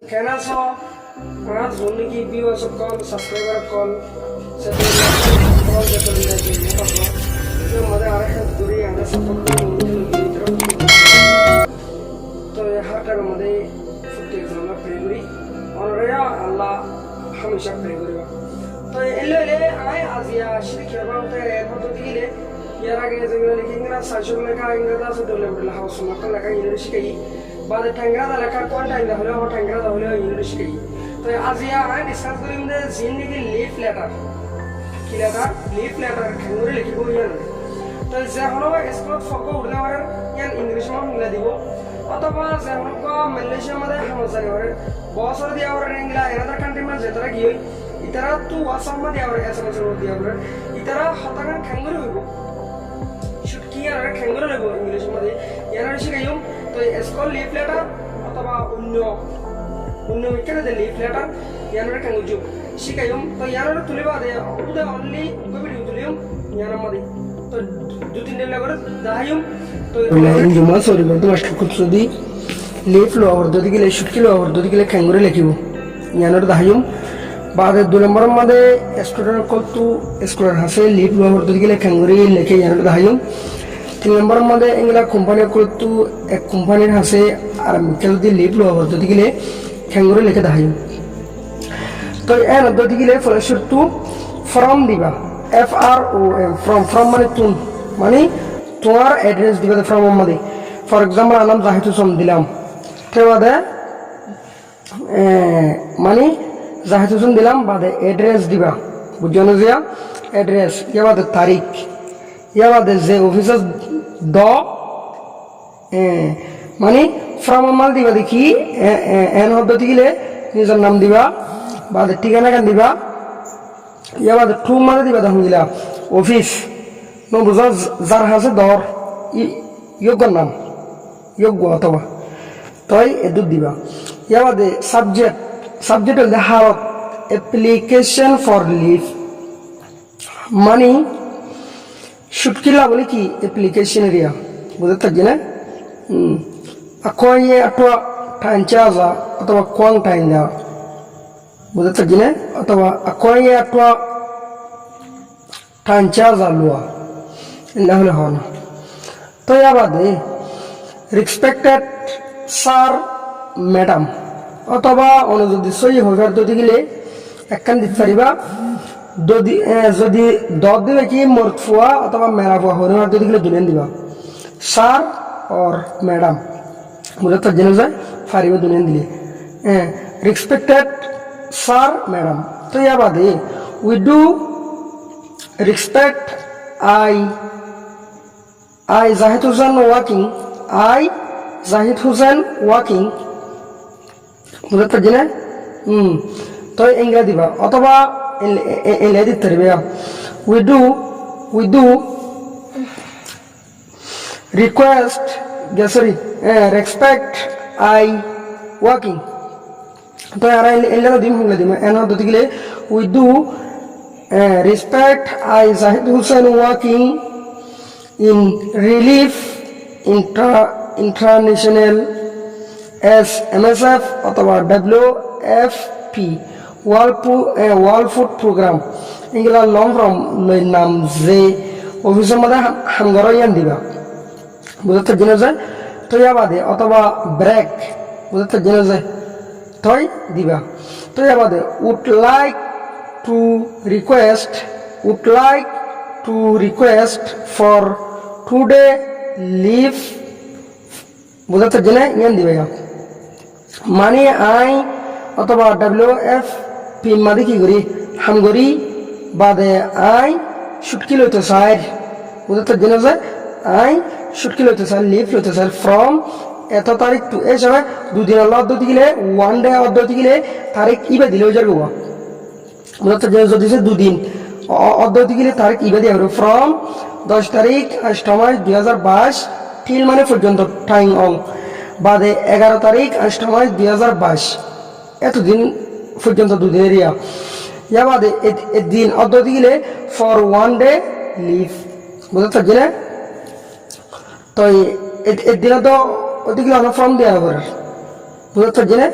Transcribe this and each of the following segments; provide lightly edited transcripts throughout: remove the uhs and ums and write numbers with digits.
Kena so आज होने की व्यूअर्स कॉल सब्सक्राइबर कॉल से कॉल देते हैं कि ये तो जो मजा आ रहा है दूरी आने से तो यहाँ तक मजे फुट एग्जाम में प्रेगरी और रेया अल्लाह हमेशा प्रेगरी तो इल्ले आए आजिया शिरी खेलवा होते हैं तो दिले यार आगे जगह लेकिन ना साशुर में का इंग्रजा से डोले बड़े हाउस में तो लगा यूनिवर्सिटी कहीं बाद टंगरा दा लगा कौन टाइम दा होले वो टंगरा दा होले यूनिवर्सिटी कहीं तो आज यहाँ आए डिस्कस करेंगे जिंदगी लीफ लेटर की लेटर खेंगुरे लिखी को यार तो जहाँ इसको फोको उड़ने वाले यार इंग्लिश में मिला दिवो अथवा जहाँ को मलेशिया में हम जाने वाले बहुत सारे दिया वाले इंग्लिश अनदर कंट्री में जितना की हुई इतना तू आसाम में दिया वाले ऐसा मसला दिया वाले इतना हतागन खेंगुरे हुई शुक्की यार खेंगुरे लगो इंग्लिश में यार ऐसी कहीं तो इसको लीफ लेटर अथवा उन्नो विकेट दे लीफ लेटर यानरे कंगुजु शिकायम तो यानरे तुले बादे उदे ओनली कोई भी तुलियम याना मदे तो दो तीन दिन लगरे दाहियम तो इन जुमा सॉरी मैं तो मास्टर कुछ सुधी लीफ लो और दो दिगले शुटकी लो और दो दिगले कंगुरे लेकिवो यानरे दाहियम बादे दो नंबर मदे स्टूडेंट को तू स्टूडेंट हसे लीफ लो और दो दिगले कंगुरे लेके यानरे दाहियम तीन नंबर मदे इंगला कंपनी को तू एक कंपनी हसे और मिकल दी लीफ लो और दो दिगले खेंगुरे लेके दाहियम तो एन अद्दती के लिए फ्लैशर टू फ्रॉम दिबा FROM फ्रॉम माने तुम माने तुम्हार एड्रेस दिबा दे फ्रॉम माने फॉर एग्जांपल आलम जाहिदु सम दिलाम तेवा दे माने जाहिदु सम दिलाम बादे एड्रेस दिबा बुझनो जिया एड्रेस या बादे तारीख या बादे जे ऑफिसर्स दो माने फ्रॉम माल दिबा देखी एन अद्दती के लिए निजर नाम दिबा बाद ठिकाना का दिबा या बाद टू माने दिबा दंगिला ऑफिस नो बुझा जार हासे दर योग्य नाम योग्य अथवा तय एदु दिबा या बाद सब्जेक्ट हल हालत एप्लीकेशन फॉर लीव मानी शुटकिला बोले कि एप्लीकेशन एरिया बुझत तगिना अकोये अथवा टांचाजा अथवा क्वांग टाइंजा बुझत तगिना अथवा अकोये अथवा टांचाजा लुआ इल्लाहुल हाना तो या बादे रिस्पेक्टेड सर मैडम अथवा अनुजोदी सही होगार दो दिगले एकन दिफारिबा दो जदि दद दिबे कि मरफुआ अथवा मेराफुआ होनार दो दिगले दुलेन दिबा सर और मैडम बुझत तगिना जाय फारिबा दुलेन दिले रिस्पेक्टेड सर मैडम तो या बादे we do respect I Zahid Hussain working I Zahid Hussain working बुझत तगिना तो इंग्लिश दिबा अथवा एले दिते रे we do request sorry respect I working तो यार एले दिन होले दिमा एना दो दिगले we do respect I Zahid Hussain working in relief international एस MSF अथवा WFP वर्ल्ड फूड प्रोग्राम इंगला लॉन्ग फ्रॉम नाम जे ऑफिसर मदा हमगरो यान दिबा बुझत तगिना जाय तो या बादे अथवा ब्रेक बुझत तगिना जाय तय दिबा तो या बादे would like to request for today leave बुझत तगिना यान दिबा माने आई अथवा WFP मादे की गरी हम गरी बादे आई शुटकी लइतो साइड बुझत तगिना जाय आई शुटकी लइतो साइड लीव लइतो साइड फ्रॉम एत तारीख टू ए समय दो दिन अल्लाह दो दिले वन डे अद्दो दिले तारीख इबे दिले जारगो बुझत तगिना जदि से दो दिन अद्दो दिले तारीख इबे दिया फ्रॉम 10 तारीख 8 मार्च 2022 till মানে পর্যন্ত টাইম অন বাদে 11 তারিখ 8 মার্চ 2022 এতদিন পর্যন্ত দুদিন এরিয়া ইয়া বাদে দিন অদ্দ দিলে ফর ওয়ান ডে লিভ বুঝতে থাকলে তো এই দিন তো ওদিকে আমরা ফর্ম দেওয়া হবে বুঝতে থাকলে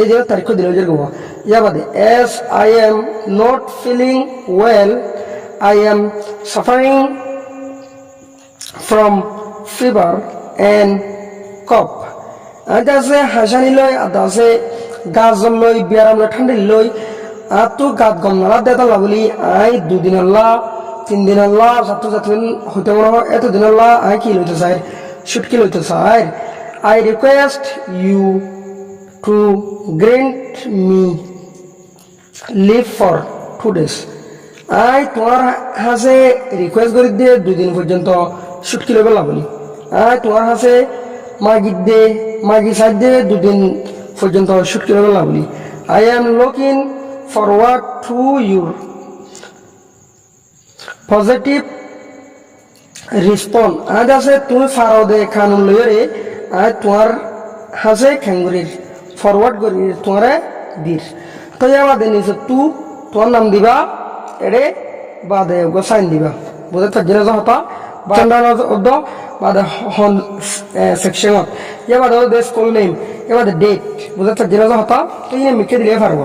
এই যে তারিখ দিল যে গোয়া ইয়া বাদে as I am not feeling well, I am suffering from fever and cough. আজ আছে হাসানি লই আদা আছে গাজল লই বিয়ারাম লই ঠান্ডা লই আর তো গাত গম নালা দেতা লাগলি আই 2 দিন আল্লাহ 3 দিন আল্লাহ ছাত্র ছাত্রী হইতে মনে হয় এত দিন আল্লাহ আই কি লইতে চাই ছুটকি লইতে চাই I request you to grant me leave for 2 days. I তোমার হাসে রিকোয়েস্ট করে দিয়ে 2 দিন পর্যন্ত ছুটকি লইবে লাগলি আই তোমার হাসে মাগি সাইড দিয়ে 2 দিন পর্যন্ত Chhutki লইবে লাগলি I am looking forward to your positive response. আজ আছে তুমি ফারাও দে কানুন লইরে আজ তোমার হাসে খেঙ্গুরির ফরওয়ার্ড করি তোমারে দির তো বাদে নিচে তু তোমার নাম দিবা এড়ে বাদে সাইন দিবা বুঝে থাকছে না হতা বাদ বাদে হন সেকশনত ইয়া বাদে দে স্কুল নেম ইয়া বাদে ডেট বুঝে থাকছে না হতা তো ইনে মিকে দিলে পারব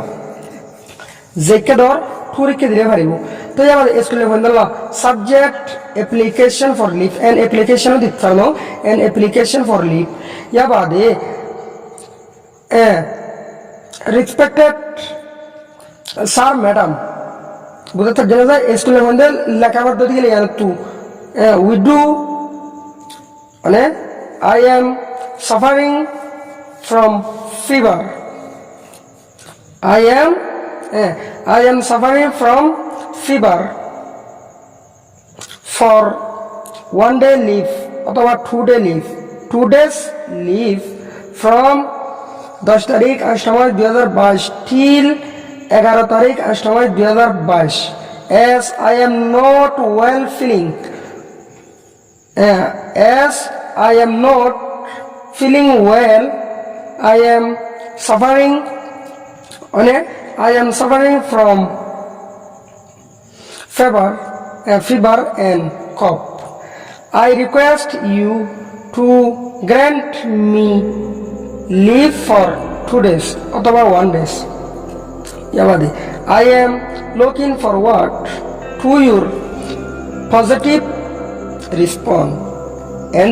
জেকে দর থুরিকে দিলে পারিব তো ইয়া বাদে স্কুলে বন্ধলা subject application for leave and application দিতে পারো এন্ড অ্যাপ্লিকেশন ফর লিভ ইয়া বাদে respected sir madam বুঝতে থাকছে না স্কুলের মধ্যে লেখাপড়া দিতে গেলে তু we do মানে I am suffering from fever I am suffering from fever for 1 day leave অথবা 2 day leave 2 days leave from 10 তারিখ 8 মাস 2022 till 11 তারিখ 8 মাস 2022 as I am not well feeling as I am not feeling well I am suffering from fever and cough. I request you to grant me leave for 2 days অথবা 1 days. ইয়াবাদে I am looking forward to your positive response.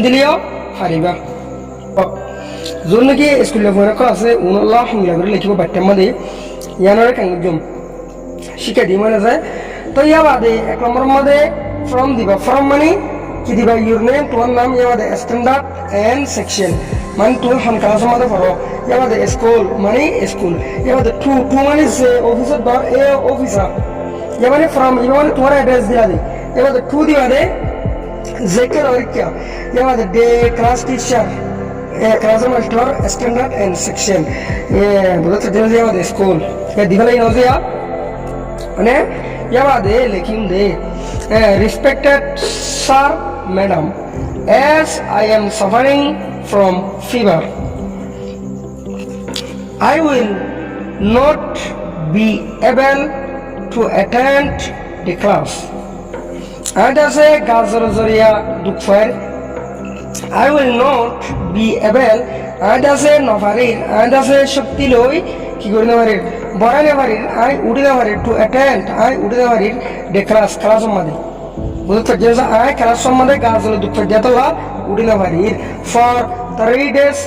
দিলিও হারিবা যোন নাকি স্কুলে পড়া আছে উনল্লাহ হামলা করে লিখিব বাট্টার মধ্যে ইয়ানরে কাঙ্গুজম শিখা দি মানে যায় তো ইয়াবাদে 1 নম্বর মধ্যে ফ্রম দিবা ফ্রম মানে কি দিবা ইউর নেম তোমার নাম ইয়াবাদে স্ট্যান্ডার্ড এন্ড সেকশন মানে তুমি হন ক্লাস মধ্যে পড়ো ইয়াবাদে স্কুল মানে স্কুল ইয়াবাদে টু মানে যে অফিসার দর এ অফিসার ইয়া মানে ফ্রম ইয়া মানে তোমার অ্যাড্রেস দিয়া দে ইয়াবাদে টু দিবা দে জেকে রইকা ইয়াবাদে the class teacher class master standard and section বুঝতে দিন ইয়াবাদে স্কুল এ দিবালাই নজিয়া মানে ইয়াবাদে লিখিম দে respected sir madam as I am suffering from fever I will not be able to attend the class and as a gazororia dukfar I will not be able and as a novarir and as a shakti loi ki gorina marir borane marir I udina marir to attend I udina marir the class made বুঝতে যেটা I class সম্বন্ধে গাজল দুঃখ যেতলা উডিনা মারির for 3 days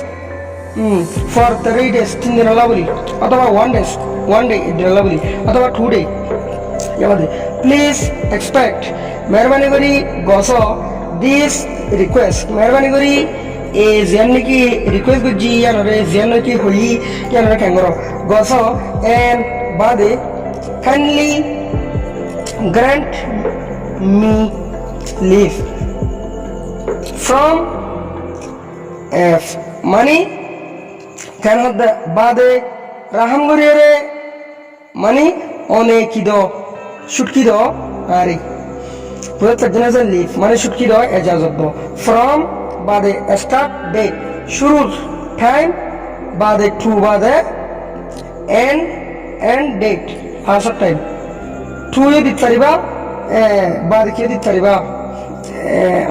3 দিন লাবলি অথবা 1 day দিন লাবলি অথবা 2 day ইয়াবাদে please expect মেহরবানি করি গস দিস রিকোয়েস্ট মেহরবানি করি এ যেন নাকি রিকোয়েস্ট করছি ইয়ানরে যেন নাকি হই ইয়ানরে কেঙ্গর গস এন্ড বাদে kindly grant me leave from money can the bade raham gorire money one kido shutkido ari purata janaza leave money shutkido ejazat do from bade start date shurur time bade to bade end date hasa time to yedi tariba बाद के दी तरीबा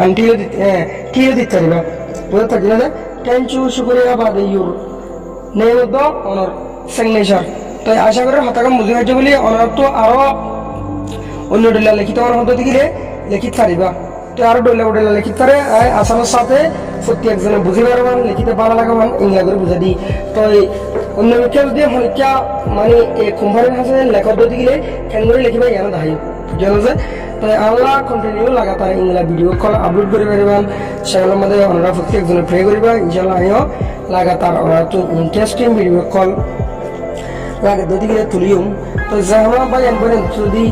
अंटियो दी कियो दी तरीबा बोलता जिना thank you शुक्रिया बाद your name दो honour signature. তো আশা করি হতাকাম বুঝি হয়েছে বলে ওনার তো আরও অন্য ডলা লিখিত আমার হতে গেলে লিখিত পারিবা। তো আরও ডলা লিখিত পারে আসামের সাথে প্রতি একজনে বুঝি পারবান লিখিতে ভালো লাগাবান ইংলা করে বুঝা দিই। তো অন্য কেউ যদি হলিকা মানে এই কোম্পানির কাছে লেখা দিতে গেলে কেন করে লিখিবা ইয়ানো দাহি জানো যে। তো আল্লাহ কন্টিনিউ লাগাতার ইংলা ভিডিও কল আপলোড করে পারিবান সেগুলোর মধ্যে ওনারা প্রতি একজনে প্রে করিবা ইনশাল্লাহ আমিও লাগাতার ওনারা তো ইন্টারেস্টিং ভিডিও কল লাগে যদি গেলে তুলিও। তো যাহা বা এন পর্যন্ত যদি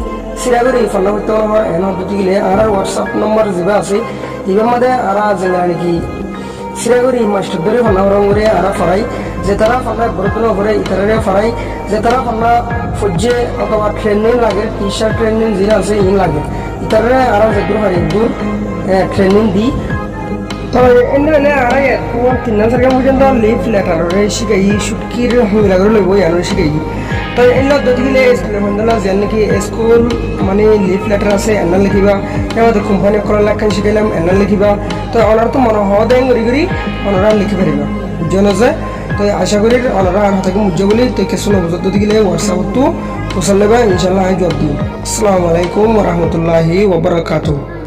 সিরাগরি ফলো করতে আমার এন যদি গেলে আর হোয়াটসঅ্যাপ নম্বর যেবা আছে এবার মধ্যে আর যেগুলা নাকি সিরাগরি মাস্টার ধরে ফলো করে আর ফরাই যে তারা ফলা বরতন করে ইতারে ফরাই যে তারা ফলা ফজ্জে অথবা ট্রেনিং লাগে টি শার্ট ট্রেনিং যেটা আছে ইন লাগে ইতারে আর যে দূর হয় দূর ট্রেনিং দি। তো এনে আর তিন সার্কে পর্যন্ত লিভ লেটার শিখাই সুটকির হইলাগরে লইব ইয়ানো শিখাই। তো এনে যদি গেলে স্কুলের মধ্যে যেন নাকি স্কুল মানে লিভ লেটার আছে এনে লিখিবা এবার কোম্পানি করার লেখান শিখাইলাম এনে লিখিবা। তো ওনার তো মনে হওয়া দেয় করি করি ওনারা লিখি পারিবা বুঝছো যে। তো আশা করি ওনারা আর হাতে বুঝছো বলে তো কিছু নবজত যদি গেলে হোয়াটসঅ্যাপতো পৌঁছাল লেবা ইনশাল্লাহ আমি জবাব দিই। আসসালামু আলাইকুম ওরহমতুল্লাহি ওবরাকাতুহু।